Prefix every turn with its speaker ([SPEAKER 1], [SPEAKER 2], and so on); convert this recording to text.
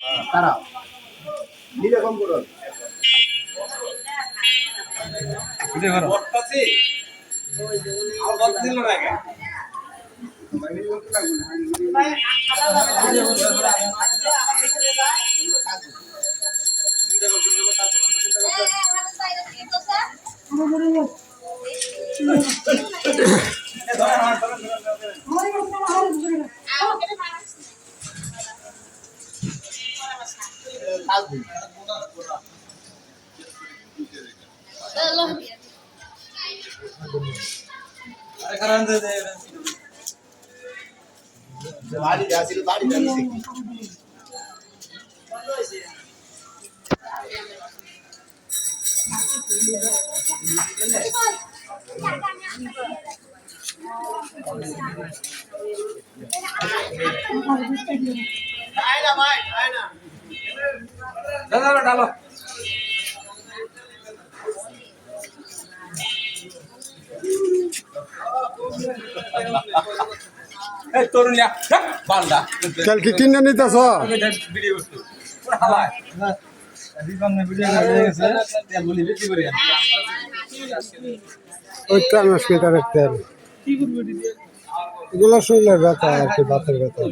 [SPEAKER 1] দাঁড়াও নিলে কম করো বাড়ি যাচ্ছিল বাড়ি যাচ্ছে আয়না ভাই আয়না ডালো তরুণিয়া বান্দা
[SPEAKER 2] কাল কি কিনে নিতেছ ওই ট্রান্সমিটারের তেল এগুলো শরীরের ব্যথা আর কি বাতের ব্যথা